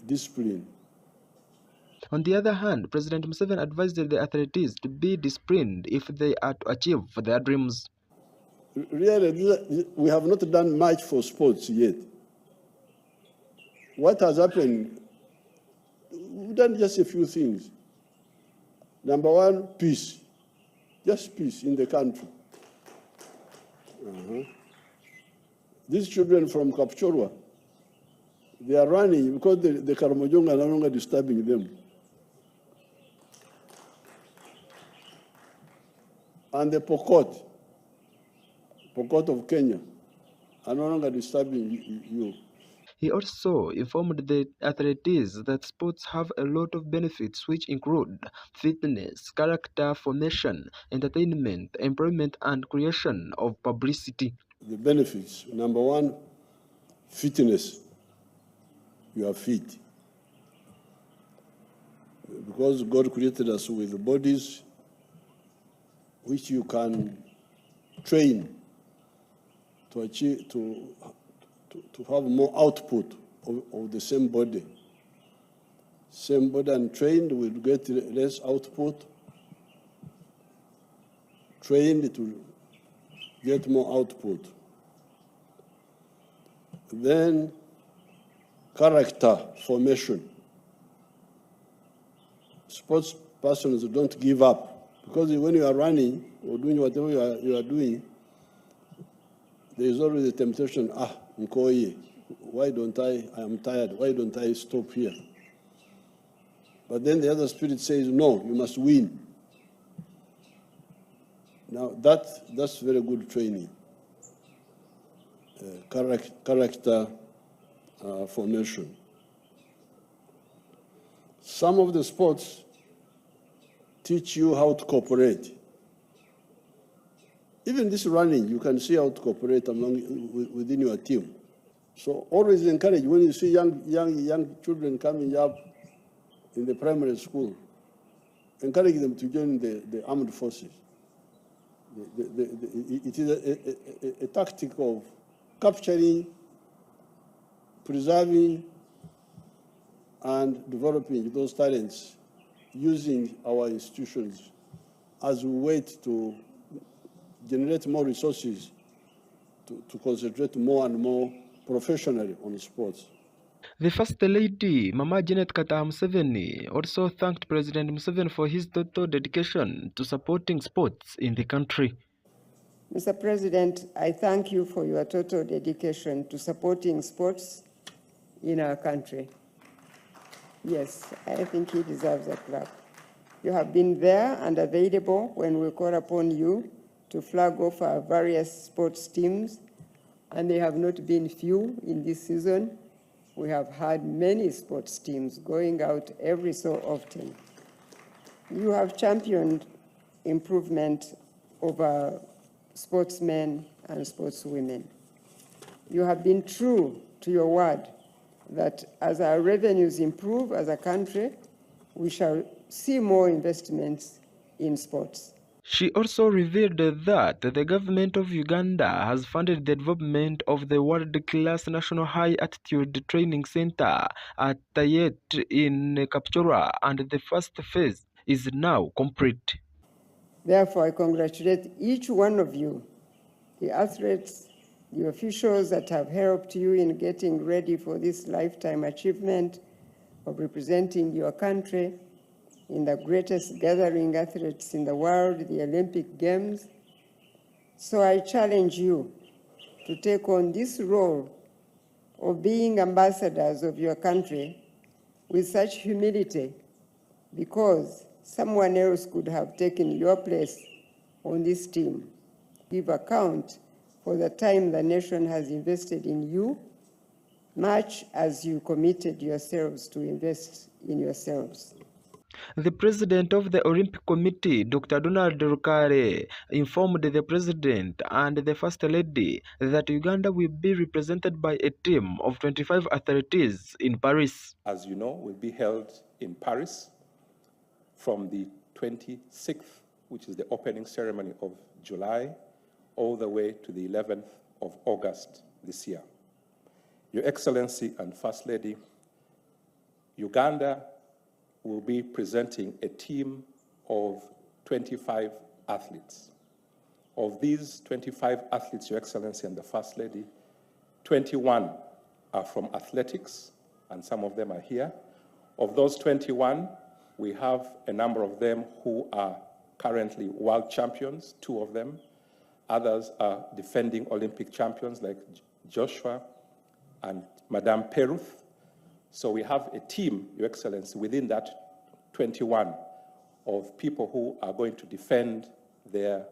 discipline. On the other hand, President Museveni advised the athletes to be disciplined if they are to achieve their dreams. Really, we have not done much for sports yet. What has happened? We've done just a few things. Number one, peace. Just peace in the country. These children from Kapchorwa, they are running because the Karamojong are no longer disturbing them. And the Pokot of Kenya are no longer disturbing you. He also informed the athletes that sports have a lot of benefits which include fitness, character formation, entertainment, employment, and creation of publicity. The benefits, number one, fitness. You are fit. Because God created us with bodies which you can train to achieve, to have more output of the same body. Same body untrained will get less output. Trained to get more output. Then character formation. Sports persons don't give up. Because when you are running or doing whatever you are doing, there is always a temptation, Nkoye, why don't I am tired, why don't I stop here? But then the other spirit says, no, you must win. Now that's very good training. Character formation. Some of the sports teach you how to cooperate. Even this running, you can see how to cooperate within your team. So always encourage, when you see young children coming up in the primary school, encourage them to join the armed forces. It is a tactic of capturing, preserving, and developing those talents using our institutions as we wait to generate more resources to concentrate more and more professionally on sports. The First Lady, Mama Janet Kata Museveni, also thanked President Museveni for his total dedication to supporting sports in the country. Mr. President, I thank you for your total dedication to supporting sports in our country. Yes, I think he deserves a clap. You have been there and available when we call upon you to flag off our various sports teams, and they have not been few in this season. We have had many sports teams going out every so often. You have championed improvement over sportsmen and sportswomen. You have been true to your word that as our revenues improve as a country, we shall see more investments in sports. She also revealed that the government of Uganda has funded the development of the world-class National High Altitude Training Center at Tayet in Kapchorwa, and the first phase is now complete. Therefore, I congratulate each one of you, the athletes, the officials that have helped you in getting ready for this lifetime achievement of representing your country in the greatest gathering athletes in the world, the Olympic Games. So I challenge you to take on this role of being ambassadors of your country with such humility, because someone else could have taken your place on this team. Give account for the time the nation has invested in you, much as you committed yourselves to invest in yourselves. The president of the Olympic Committee, Dr. Donald Rukare, informed the president and the first lady that Uganda will be represented by a team of 25 athletes in Paris. As you know, will be held in Paris from the 26th, which is the opening ceremony of July, all the way to the 11th of August this year. Your Excellency and First Lady, Uganda will be presenting a team of 25 athletes. Of these 25 athletes, Your Excellency and the First Lady, 21 are from athletics, and some of them are here. Of those 21, we have a number of them who are currently world champions, 2 of them. Others are defending Olympic champions like Joshua and Madame Peruth. So we have a team, Your Excellency, within that 21 of people who are going to defend their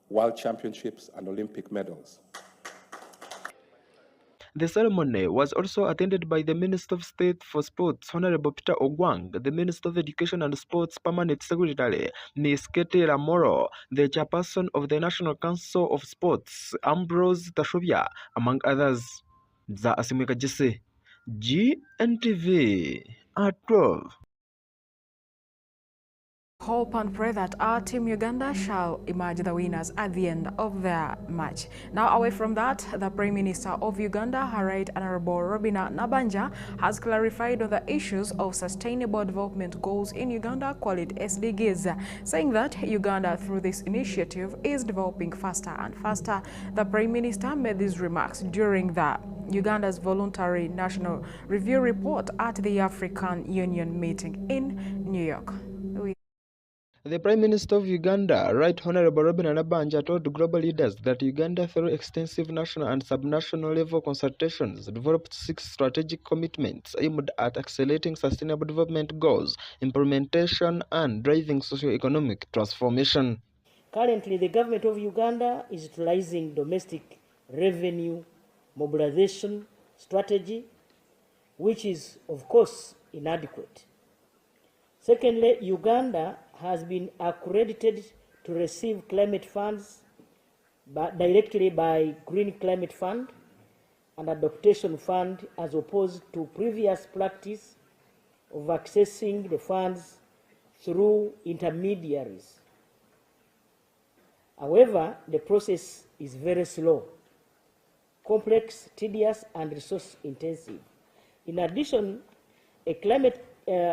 world championships and Olympic medals. The ceremony was also attended by the Minister of State for Sports, Honorable Peter Ogwang, the Minister of Education and Sports Permanent Secretary, Ms. Kete Ramoro, the Chairperson of the National Council of Sports, Ambrose Tashobia, among others. Za Asimweka Jesse, Gntv at 12. Hope and pray that our team Uganda shall emerge the winners at the end of their match. Now, away from that, the Prime Minister of Uganda, Her Right Honorable Robina Nabanja, has clarified on the issues of sustainable development goals in Uganda, called it SDGs, saying that Uganda, through this initiative, is developing faster and faster. The Prime Minister made these remarks during the Uganda's voluntary national review report at the African Union meeting in New York. The Prime Minister of Uganda, Right Honorable Robina Nabanja, told global leaders that Uganda, through extensive national and subnational level consultations, developed 6 strategic commitments aimed at accelerating sustainable development goals, implementation, and driving socio-economic transformation. Currently, the government of Uganda is utilizing domestic revenue mobilization strategy, which is, of course, inadequate. Secondly, Uganda has been accredited to receive climate funds directly by Green Climate Fund and Adaptation Fund, as opposed to previous practice of accessing the funds through intermediaries. However, the process is very slow, complex, tedious, and resource intensive. In addition, a climate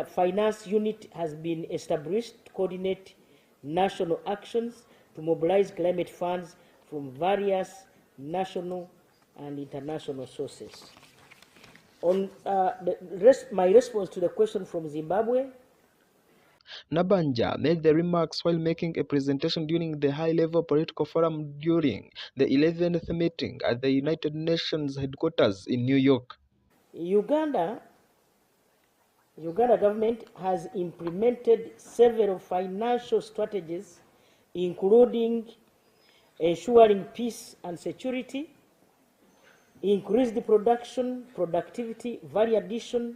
finance unit has been established to coordinate national actions to mobilize climate funds from various national and international sources. On my response to the question from Zimbabwe, Nabanja made the remarks while making a presentation during the high-level political forum during the 11th meeting at the United Nations headquarters in New York. Uganda government has implemented several financial strategies, including ensuring peace and security, increased production, productivity, value addition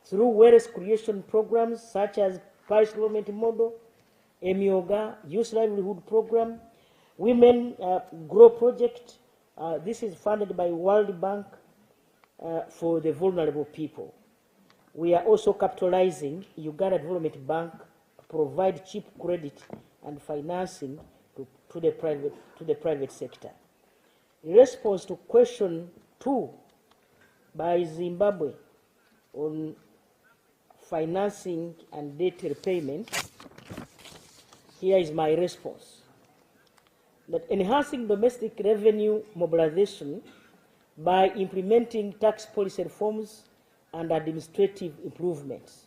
through wealth creation programs such as Paris Development Model, Emioga, Youth Livelihood Program, Women Grow Project. This is funded by World Bank for the vulnerable people. We are also capitalizing Uganda Development Bank to provide cheap credit and financing to the private sector. In response to question 2 by Zimbabwe on financing and debt repayment, here is my response. That enhancing domestic revenue mobilization by implementing tax policy reforms and administrative improvements.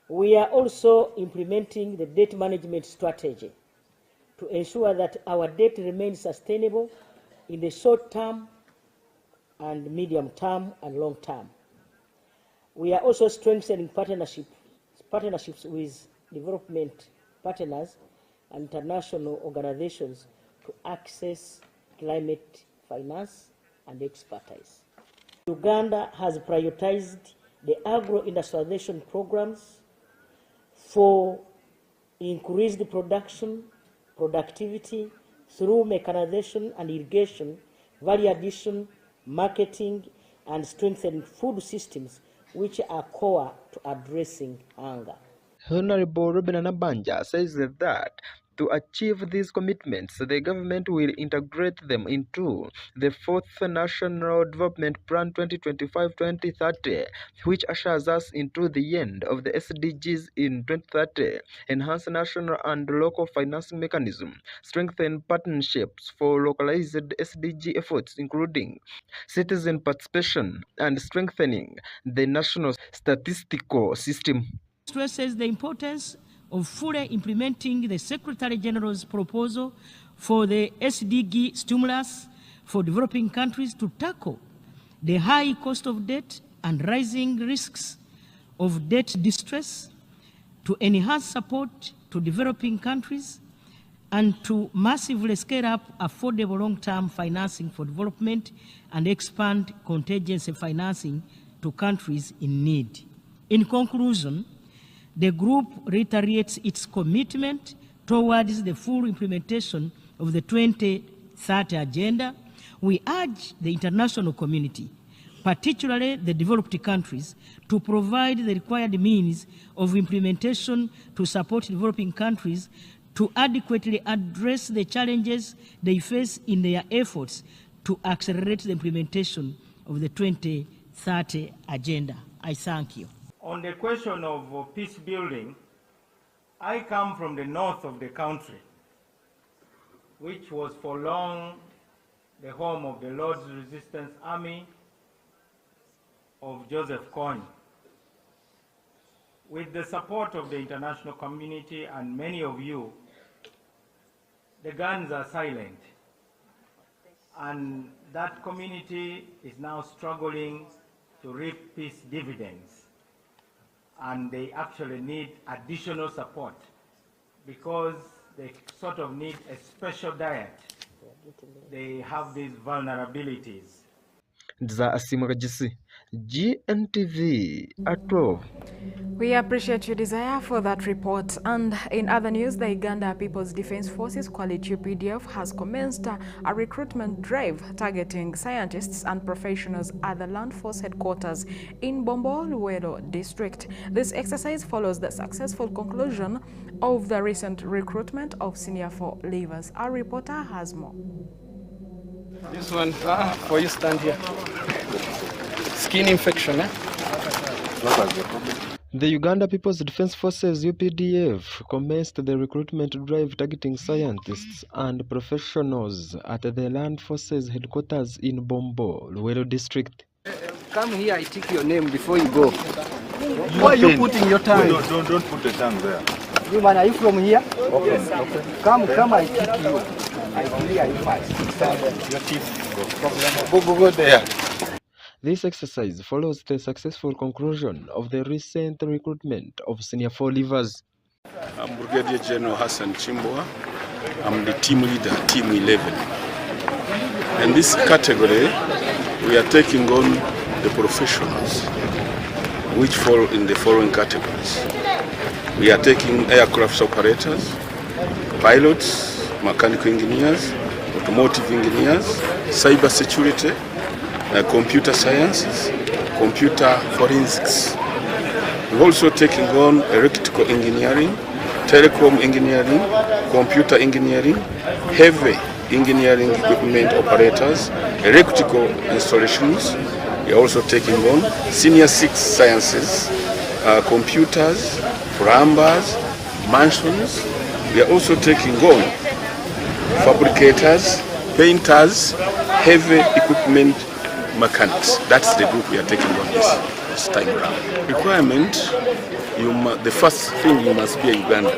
We are also implementing the debt management strategy to ensure that our debt remains sustainable in the short term and medium term and long term. We are also strengthening partnerships with development partners and international organizations to access climate finance and expertise. Uganda has prioritized the agro-industrialization programs for increased production, productivity through mechanization and irrigation, value addition, marketing, and strengthening food systems, which are core to addressing hunger. Honorable Robina Nabanja says that To achieve these commitments, the government will integrate them into the 4th National Development Plan 2025-2030, which ushers us into the end of the SDGs in 2030, enhance national and local financing mechanism, strengthen partnerships for localized SDG efforts, including citizen participation, and strengthening the national statistical system. Stresses the importance of fully implementing the Secretary General's proposal for the SDG stimulus for developing countries to tackle the high cost of debt and rising risks of debt distress, to enhance support to developing countries, and to massively scale up affordable long-term financing for development and expand contingency financing to countries in need. In conclusion, the group reiterates its commitment towards the full implementation of the 2030 Agenda. We urge the international community, particularly the developed countries, to provide the required means of implementation to support developing countries to adequately address the challenges they face in their efforts to accelerate the implementation of the 2030 Agenda. I thank you. On the question of peace building, I come from the north of the country, which was for long the home of the Lord's Resistance Army of Joseph Kony. With the support of the international community and many of you, the guns are silent. And that community is now struggling to reap peace dividends. And they actually need additional support because they sort of need a special diet. They have these vulnerabilities. Gntv at 12. We appreciate your desire for that report. And in other news, the Uganda People's Defense Forces, Coalition UPDF, has commenced a recruitment drive targeting scientists and professionals at the Land Force headquarters in Bombo, Luwero district. This exercise follows the successful conclusion of the recent recruitment of senior 4 leavers. Our reporter has more. This one, for you stand here. Skin infection, eh? The Uganda People's Defense Forces UPDF commenced the recruitment drive targeting scientists and professionals at the Land Forces headquarters in Bombo, Luwero district. Come here, I take your name before you go. Why are you putting your tongue? Don't put the tongue there. You man, are you from here? Okay. Come, I kick you. I clear you first. Your teeth. Go there. This exercise follows the successful conclusion of the recent recruitment of senior 4 leavers. I'm Brigadier General Hassan Chimbwa. I'm the team leader, Team 11. In this category, we are taking on the professionals, which fall in the following categories. We are taking aircraft operators, pilots, mechanical engineers, automotive engineers, cyber security, computer sciences, computer forensics. We're also taking on electrical engineering, telecom engineering, computer engineering, heavy engineering equipment operators, electrical installations. We're also taking on senior 6 sciences, computers, plumbers, masons. We are also taking on fabricators, painters, heavy equipment mechanics. That's the group we are taking on this time around. Requirement, the first thing, you must be a Ugandan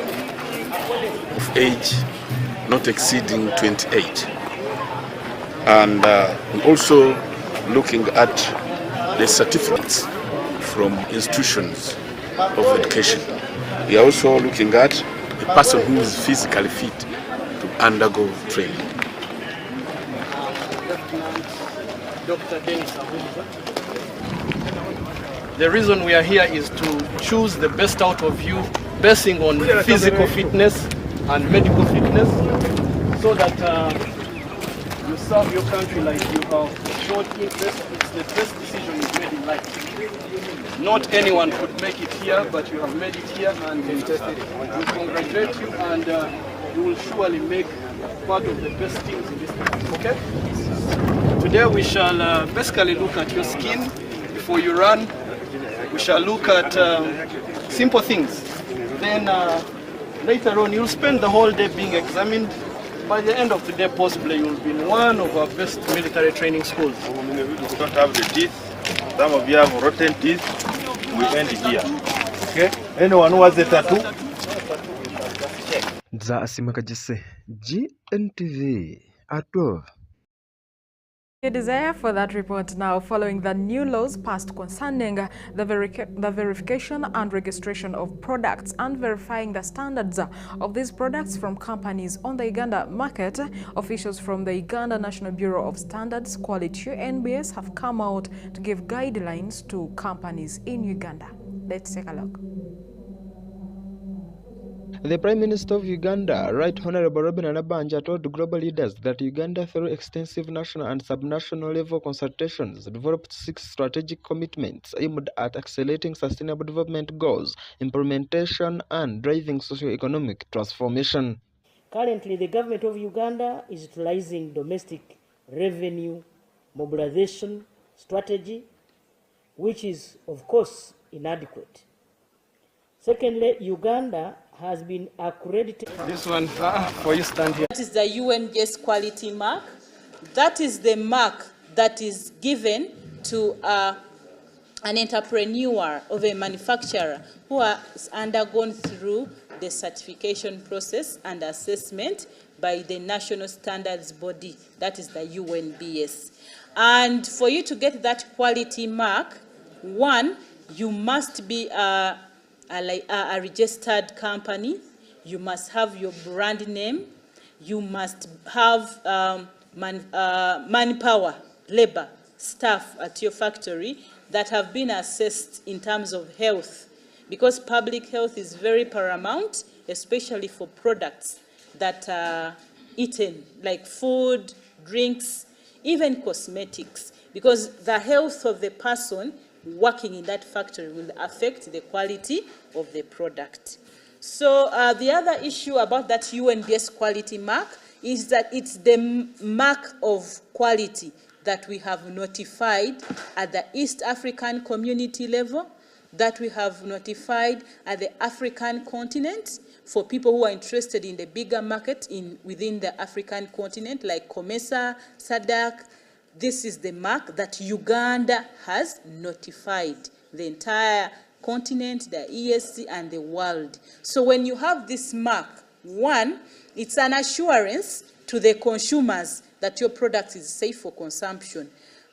of age not exceeding 28. And also looking at the certificates from institutions of education. We are also looking at a person who is physically fit to undergo training. The reason we are here is to choose the best out of you, basing on physical fitness and medical fitness, so that you serve your country like you have showed interest. It's the best decision you've made in life. Not anyone could make it here, but you have made it here, and we congratulate you, and you will surely make part of the best teams in this country, okay? Today we shall basically look at your skin before you run. We shall look at simple things. Then later on, you'll spend the whole day being examined. By the end of the day, possibly you'll be in one of our best military training schools. We don't have the teeth. Some of you have rotten teeth. We end here. Okay? Anyone who has a tattoo? Za Asimakajise, GNTV at 12. You desire for that report now following the new laws passed concerning the verification and registration of products and verifying the standards of these products from companies on the Uganda market. Officials from the Uganda National Bureau of Standards Quality (NBS) have come out to give guidelines to companies in Uganda. Let's take a look. The Prime Minister of Uganda, Right Honorable Robin Nabanja, told global leaders that Uganda, through extensive national and subnational level consultations, developed 6 strategic commitments aimed at accelerating sustainable development goals, implementation, and driving socio-economic transformation. Currently, the government of Uganda is utilizing domestic revenue mobilization strategy, which is, of course, inadequate. Secondly, Uganda has been accredited. This one, for you stand here. That is the UNBS quality mark. That is the mark that is given to an entrepreneur or a manufacturer who has undergone through the certification process and assessment by the national standards body, that is the UNBS. And for you to get that quality mark, one, you must be a registered company, you must have your brand name, you must have manpower, labor, staff at your factory that have been assessed in terms of health, because public health is very paramount, especially for products that are eaten, like food, drinks, even cosmetics, because the health of the person working in that factory will affect the quality of the product. So the other issue about that UNBS quality mark is that it's the mark of quality that we have notified at the East African community level, that we have notified at the African continent for people who are interested in the bigger market within the African continent, like COMESA, SADC. This is the mark that Uganda has notified the entire continent, the ESC, and the world. So when you have this mark, one, it's an assurance to the consumers that your product is safe for consumption.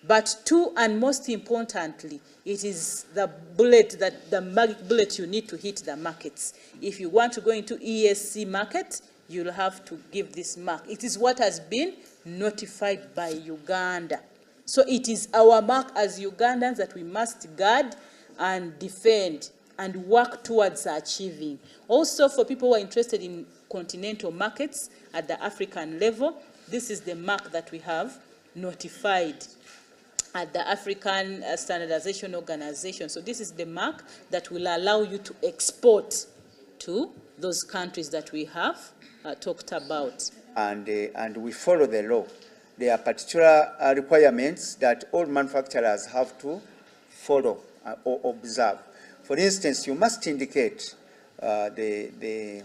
But two, and most importantly, it is the bullet, the magic bullet you need to hit the markets. If you want to go into ESC market, you'll have to give this mark. It is what has been notified by Uganda. So it is our mark as Ugandans that we must guard and defend and work towards achieving. Also, for people who are interested in continental markets at the African level, this is the mark that we have notified at the African Standardization Organization. So this is the mark that will allow you to export to those countries that we have talked about. And we follow the law. There are particular requirements that all manufacturers have to follow or observe. For instance, you must indicate the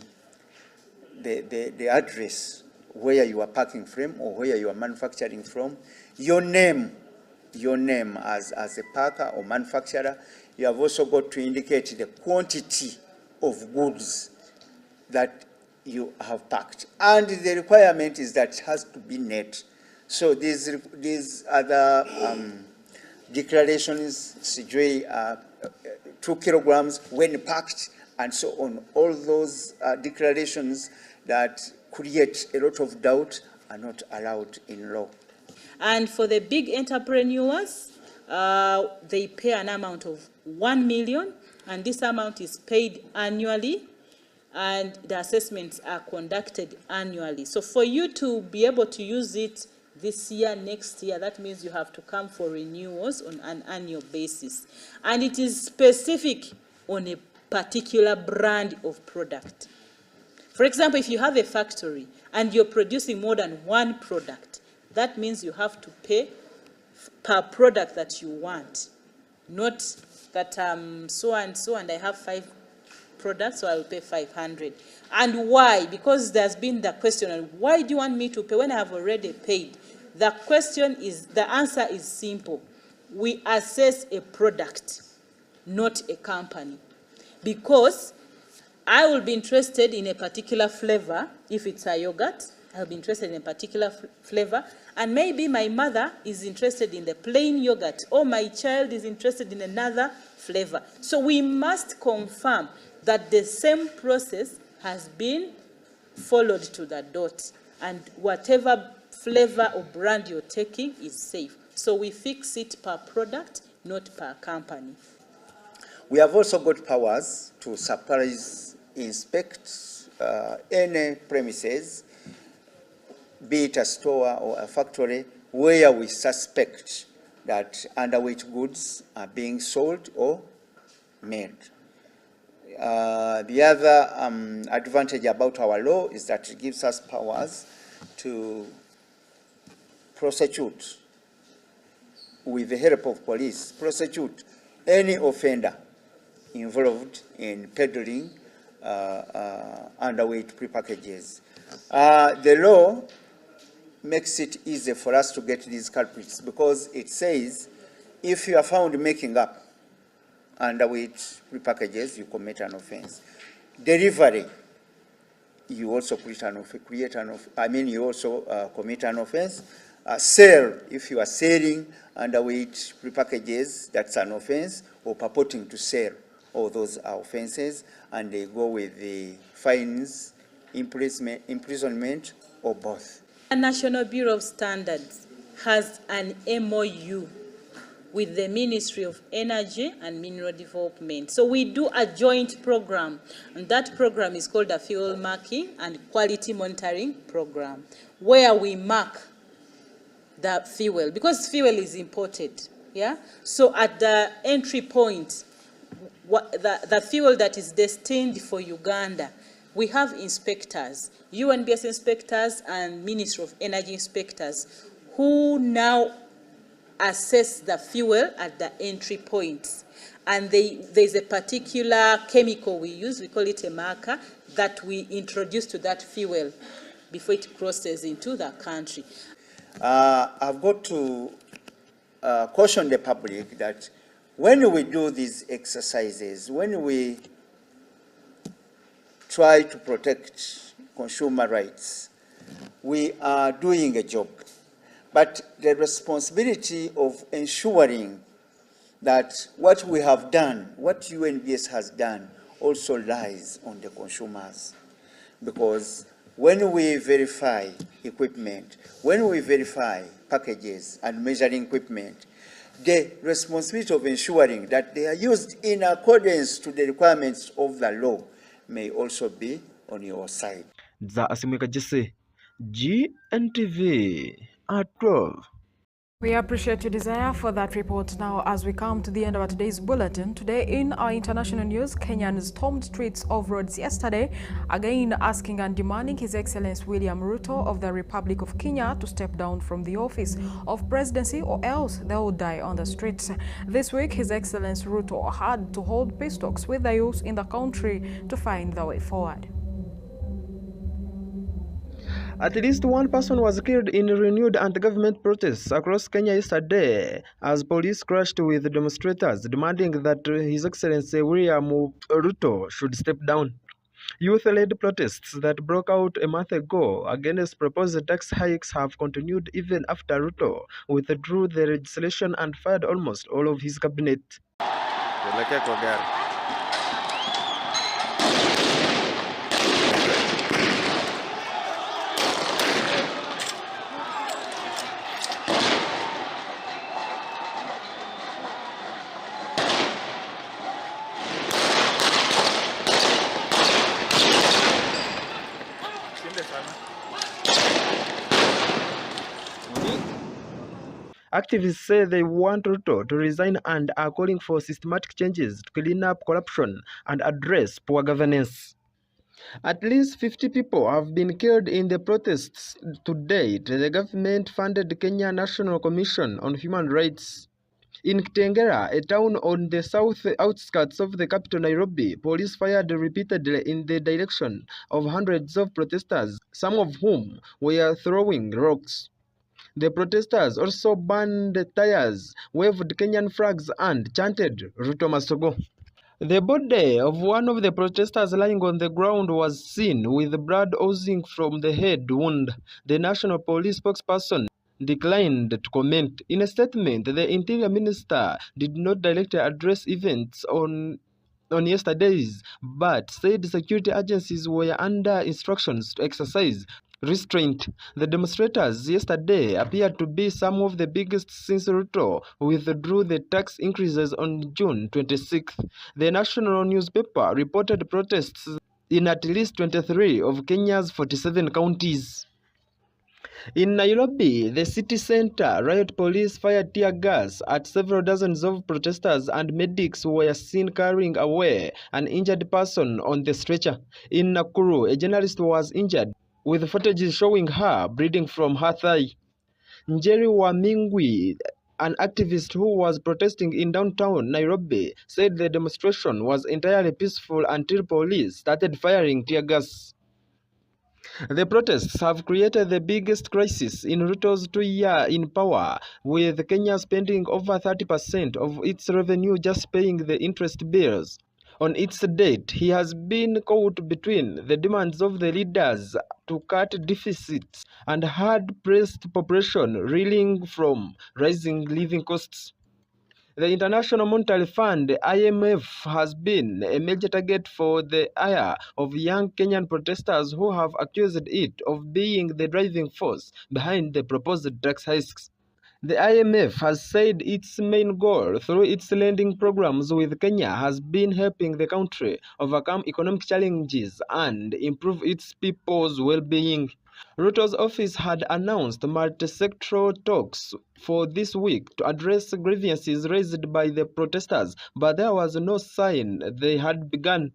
address where you are packing from or where you are manufacturing from, your name as a packer or manufacturer. You have also got to indicate the quantity of goods that you have packed. And the requirement is that it has to be net. So these other declarations, CJ, 2 kilograms when packed, and so on. All those declarations that create a lot of doubt are not allowed in law. And for the big entrepreneurs, they pay an amount of 1 million, and this amount is paid annually, and the assessments are conducted annually. So for you to be able to use it this year, next year, that means you have to come for renewals on an annual basis. And it is specific on a particular brand of product. For example, if you have a factory and you're producing more than one product, that means you have to pay per product that you want, not that so and so and I have 5 products, so I will pay 500. And why? Because there's been the question, why do you want me to pay when I have already paid? The answer is simple. We assess a product, not a company. Because I will be interested in a particular flavor. If it's a yogurt, I'll be interested in a particular flavor. And maybe my mother is interested in the plain yogurt, or my child is interested in another flavor. So we must confirm that the same process has been followed to the dot, and whatever flavor or brand you're taking is safe. So we fix it per product, not per company. We have also got powers to supervise, inspect any premises, be it a store or a factory, where we suspect that underweight goods are being sold or made. The other advantage about our law is that it gives us powers to prosecute, with the help of police, prosecute any offender involved in peddling underweight prepackages. The law makes it easy for us to get these culprits, because it says if you are found making up underweight prepackages, you commit an offense. Delivery, you also commit an offense. Sale, if you are selling underweight prepackages, that's an offense, or purporting to sell, all those are offenses, and they go with the fines, imprisonment, or both. The National Bureau of Standards has an MOU with the Ministry of Energy and Mineral Development. So we do a joint program, and that program is called the Fuel Marking and Quality Monitoring Program, where we mark the fuel, because fuel is imported. Yeah. So at the entry point, the fuel that is destined for Uganda, we have inspectors, UNBS inspectors and Ministry of Energy inspectors, who now assess the fuel at the entry points. And there's a particular chemical we use, we call it a marker, that we introduce to that fuel before it crosses into the country. I've got to caution the public that when we do these exercises, when we try to protect consumer rights, we are doing a job. But the responsibility of ensuring that what we have done, what UNBS has done, also lies on the consumers. Because when we verify equipment, when we verify packages and measuring equipment, the responsibility of ensuring that they are used in accordance to the requirements of the law may also be on your side. GNTV at 12. We appreciate your desire for that report. Now, as we come to the end of our today's bulletin, today in our international news, Kenyans stormed streets of roads yesterday, again asking and demanding His Excellency William Ruto of the Republic of Kenya to step down from the office of presidency, or else they will die on the streets. This week, His Excellency Ruto had to hold peace talks with the youth in the country to find the way forward. At least one person was killed in renewed anti-government protests across Kenya yesterday as police clashed with demonstrators demanding that His Excellency William Ruto should step down. Youth-led protests that broke out a month ago against proposed tax hikes have continued even after Ruto withdrew the legislation and fired almost all of his cabinet. Activists say they want Ruto to resign and are calling for systematic changes to clean up corruption and address poor governance. At least 50 people have been killed in the protests to date, the government-funded Kenya National Commission on Human Rights. In Kitengela, a town on the south outskirts of the capital Nairobi, police fired repeatedly in the direction of hundreds of protesters, some of whom were throwing rocks. The protesters also burned tires, waved Kenyan flags, and chanted Ruto Masogo. The body of one of the protesters lying on the ground was seen with blood oozing from the head wound. The National Police spokesperson declined to comment. In a statement, the Interior Minister did not directly address events on yesterday's, but said security agencies were under instructions to exercise restraint. The demonstrators yesterday appeared to be some of the biggest since Ruto withdrew the tax increases on June 26th. The national newspaper reported protests in at least 23 of Kenya's 47 counties. In Nairobi, the city center, riot police fired tear gas at several dozens of protesters, and medics were seen carrying away an injured person on the stretcher. In Nakuru, a journalist was injured, with footage showing her bleeding from her thigh. Njeri Wamingwi, an activist who was protesting in downtown Nairobi, said the demonstration was entirely peaceful until police started firing tear gas. The protests have created the biggest crisis in Ruto's 2 years in power, with Kenya spending over 30% of its revenue just paying the interest bills. On its date, he has been caught between the demands of the leaders to cut deficits and hard-pressed population reeling from rising living costs. The International Monetary Fund, IMF, has been a major target for the ire of young Kenyan protesters who have accused it of being the driving force behind the proposed tax hikes. The IMF has said its main goal through its lending programs with Kenya has been helping the country overcome economic challenges and improve its people's well-being. Ruto's office had announced multi-sectoral talks for this week to address grievances raised by the protesters, but there was no sign they had begun.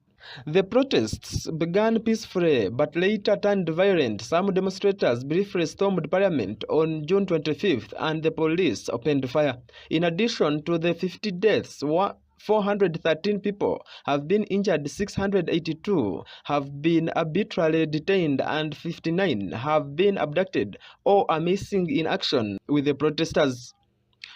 The protests began peacefully but later turned violent. Some demonstrators briefly stormed Parliament on June 25th and the police opened fire. In addition to the 50 deaths, 413 people have been injured, 682 have been arbitrarily detained, and 59 have been abducted or are missing in action with the protesters.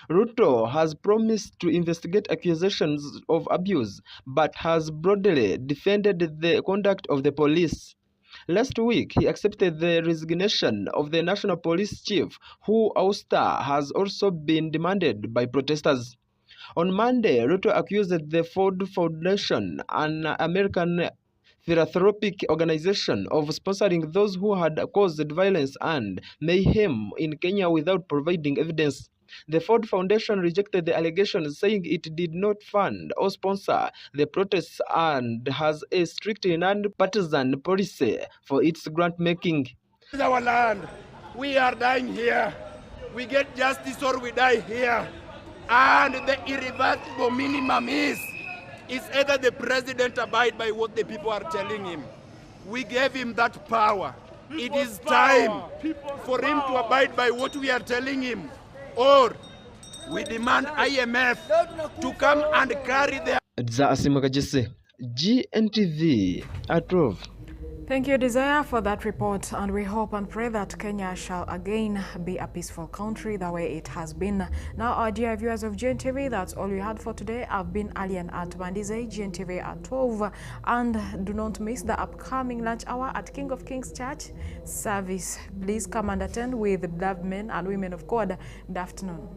Ruto has promised to investigate accusations of abuse, but has broadly defended the conduct of the police. Last week, he accepted the resignation of the National Police Chief, whose ouster has also been demanded by protesters. On Monday, Ruto accused the Ford Foundation, an American philanthropic organization, of sponsoring those who had caused violence and mayhem in Kenya without providing evidence. The Ford Foundation rejected the allegations, saying it did not fund or sponsor the protests and has a strict non-partisan policy for its grant-making. This is our land. We are dying here. We get justice or we die here. And the irreversible minimum is either the president abide by what the people are telling him. We gave him that power. It is time for him to abide by what we are telling him. Or we demand IMF to come and carry their... Gntv at 12. Thank you, Desire, for that report, and we hope and pray that Kenya shall again be a peaceful country the way it has been. Now, our dear viewers of Gntv, that's all we had for today. I've been Alien at Bandize, Gntv at 12, and do not miss the upcoming lunch hour at King of Kings Church service. Please come and attend with beloved men and women of God. Good afternoon.